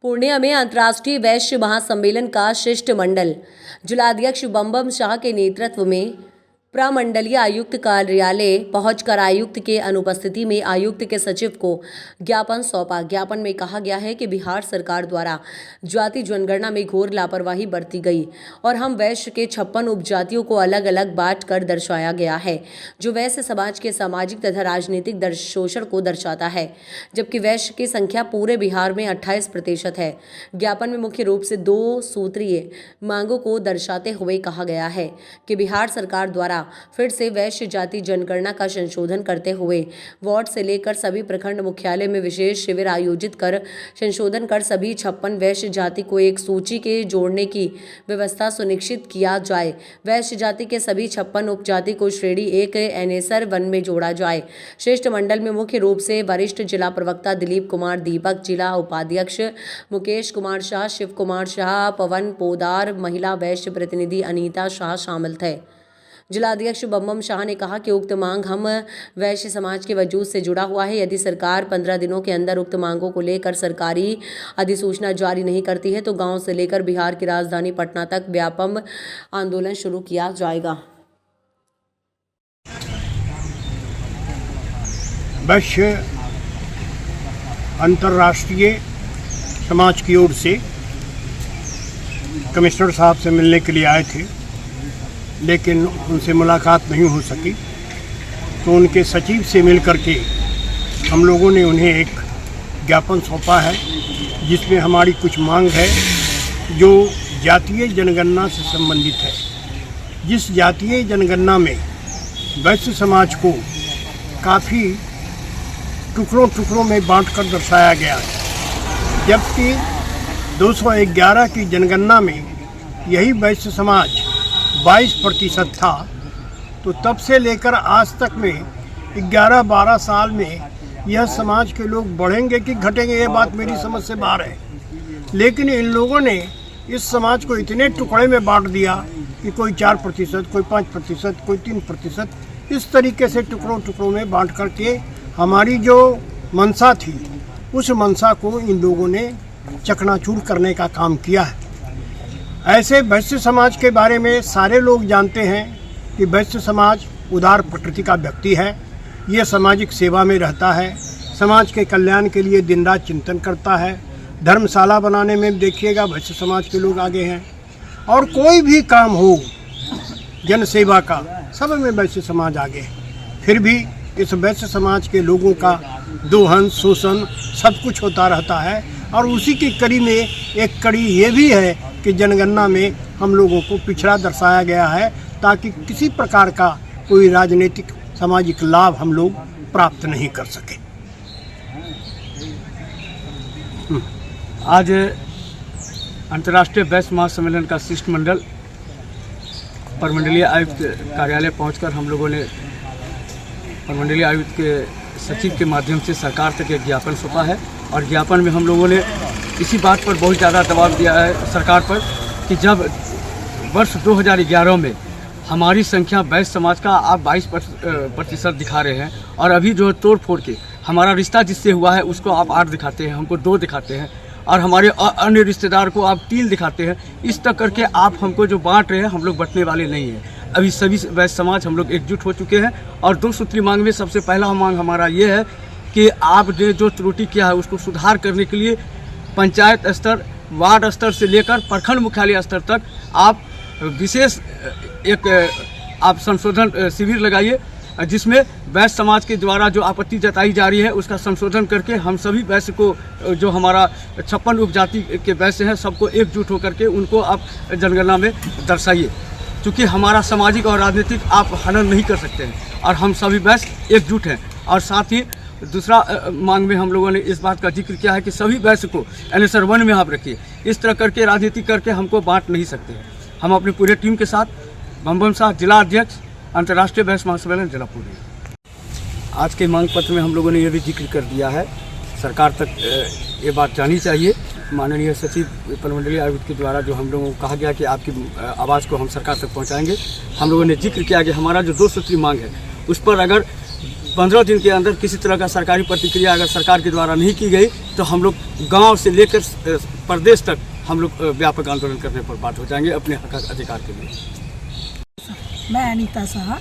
पूर्णिया में अंतर्राष्ट्रीय वैश्य महासम्मेलन का शिष्टमंडल जिलाध्यक्ष बम शाह के नेतृत्व में प्रमंडलीय आयुक्त कार्यालय पहुंचकर आयुक्त के अनुपस्थिति में आयुक्त के सचिव को ज्ञापन सौंपा। ज्ञापन में कहा गया है कि बिहार सरकार द्वारा जाति जनगणना में घोर लापरवाही बरती गई और हम वैश्य के 56 उपजातियों को अलग अलग बांट कर दर्शाया गया है, जो वैश्य समाज के सामाजिक तथा राजनीतिक शोषण को दर्शाता है, जबकि वैश्य की संख्या पूरे बिहार में 28% है। ज्ञापन में मुख्य रूप से 2 सूत्रीय मांगों को दर्शाते हुए कहा गया है कि बिहार सरकार द्वारा फिर से वैश्य जाति जनगणना का संशोधन करते हुए वार्ड से लेकर सभी प्रखंड मुख्यालय में विशेष शिविर आयोजित कर संशोधन कर सभी 56 वैश्य जाति को एक सूची के जोड़ने की व्यवस्था सुनिश्चित किया जाए। वैश्य जाति के सभी 56 उपजाति को श्रेणी 1 एनेसर 1 में जोड़ा जाए। शिष्टमंडल में मुख्य रूप से वरिष्ठ जिला प्रवक्ता दिलीप कुमार दीपक, जिला उपाध्यक्ष मुकेश कुमार शाह, शिव कुमार शाह, पवन पोदार, महिला वैश्य प्रतिनिधि अनीता शाह शामिल थे। जिलाध्यक्ष बम शाह ने कहा कि उक्त मांग हम वैश्य समाज के वजूद से जुड़ा हुआ है। यदि सरकार 15 दिनों के अंदर उक्त मांगों को लेकर सरकारी अधिसूचना जारी नहीं करती है तो गांव से लेकर बिहार की राजधानी पटना तक व्यापक आंदोलन शुरू किया जाएगा। वैश्य अंतर्राष्ट्रीय समाज की ओर से कमिश्नर साहब से मिलने के लिए आए थे, लेकिन उनसे मुलाकात नहीं हो सकी, तो उनके सचिव से मिल करके हम लोगों ने उन्हें एक ज्ञापन सौंपा है, जिसमें हमारी कुछ मांग है जो जातीय जनगणना से संबंधित है। जिस जातीय जनगणना में वैश्य समाज को काफ़ी टुकड़ों में बांटकर दर्शाया गया है, जबकि 211 की जनगणना में यही वैश्य समाज 22% था। तो तब से लेकर आज तक में 11-12 साल में यह समाज के लोग बढ़ेंगे कि घटेंगे, ये बात मेरी समझ से बाहर है। लेकिन इन लोगों ने इस समाज को इतने टुकड़े में बांट दिया कि कोई 4%, कोई 5%, कोई 3%, इस तरीके से टुकड़ों में बांट करके हमारी जो मंशा थी उस मंशा को इन लोगों ने चकनाचूर करने का काम किया है। ऐसे वैश्य समाज के बारे में सारे लोग जानते हैं कि वैश्य समाज उदार प्रकृति का व्यक्ति है। ये सामाजिक सेवा में रहता है, समाज के कल्याण के लिए दिन रात चिंतन करता है। धर्मशाला बनाने में देखिएगा वैश्य समाज के लोग आगे हैं, और कोई भी काम हो जन सेवा का, सब में वैश्य समाज आगे है। फिर भी इस वैश्य समाज के लोगों का दोहन, शोषण सब कुछ होता रहता है। और उसी की कड़ी में एक कड़ी ये भी है कि जनगणना में हम लोगों को पिछड़ा दर्शाया गया है, ताकि किसी प्रकार का कोई राजनीतिक सामाजिक लाभ हम लोग प्राप्त नहीं कर सके। आज अंतर्राष्ट्रीय वैश्य महासम्मेलन का शिष्टमंडल प्रमंडलीय आयुक्त कार्यालय पहुंचकर हम लोगों ने प्रमंडलीय आयुक्त के सचिव के माध्यम से सरकार तक एक ज्ञापन सौंपा है। और ज्ञापन में हम लोगों ने इसी बात पर बहुत ज़्यादा दबाव दिया है सरकार पर कि जब वर्ष 2011 में हमारी संख्या वैश्य समाज का आप 22% दिखा रहे हैं, और अभी जो तोड़ फोड़ के हमारा रिश्ता जिससे हुआ है उसको आप 8 दिखाते हैं, हमको 2 दिखाते हैं, और हमारे अन्य रिश्तेदार को आप 3 दिखाते हैं। इस तक करके आप हमको जो बांट रहे हैं, हम लोग बंटने वाले नहीं हैं। अभी सभी वैश्य समाज हम लोग एकजुट हो चुके हैं। और 2 सूत्री मांग में सबसे पहला मांग हमारा ये है कि आपने जो त्रुटि किया है उसको सुधार करने के लिए पंचायत स्तर, वार्ड स्तर से लेकर प्रखंड मुख्यालय स्तर तक आप विशेष एक आप संशोधन शिविर लगाइए, जिसमें वैश्य समाज के द्वारा जो आपत्ति जताई जा रही है उसका संशोधन करके हम सभी वैश्य को, जो हमारा 56 उपजाति के वैश्य हैं, सबको एकजुट होकर के उनको आप जनगणना में दर्शाइए। क्योंकि हमारा सामाजिक और राजनीतिक आप हनन नहीं कर सकते हैं, और हम सभी वैश्य एकजुट हैं। और साथ ही दूसरा मांग में हम लोगों ने इस बात का जिक्र किया है कि सभी वैश्य को एनेसर 1 में आप रखिए। इस तरह करके राजनीति करके हमको बांट नहीं सकते हैं। हम अपनी पूरे टीम के साथ बम शाह, जिला अध्यक्ष, अंतर्राष्ट्रीय वैश्य महासम्मेलन जिला पूर्णिया। आज के मांग पत्र में हम लोगों ने ये भी जिक्र कर दिया है, सरकार तक ये बात जानी चाहिए। माननीय सचिव प्रमंडलीय आयुक्त के द्वारा जो हम लोगों को कहा गया कि आपकी आवाज़ को हम सरकार तक पहुँचाएँगे, हम लोगों ने जिक्र किया कि हमारा जो 2 सूत्री मांग है उस पर अगर 15 दिन के अंदर किसी तरह का सरकारी प्रतिक्रिया अगर सरकार के द्वारा नहीं की गई तो हम लोग गांव से लेकर प्रदेश तक हम लोग व्यापक आंदोलन करने पर बात हो जाएंगे अपने हक अधिकार के लिए। मैं अनीता साहा,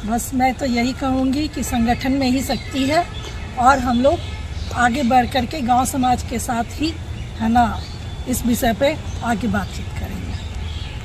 बस मैं तो यही कहूँगी कि संगठन में ही शक्ति है और हम लोग आगे बढ़ कर के गांव समाज के साथ ही है ना इस विषय पे आगे बातचीत करेंगे।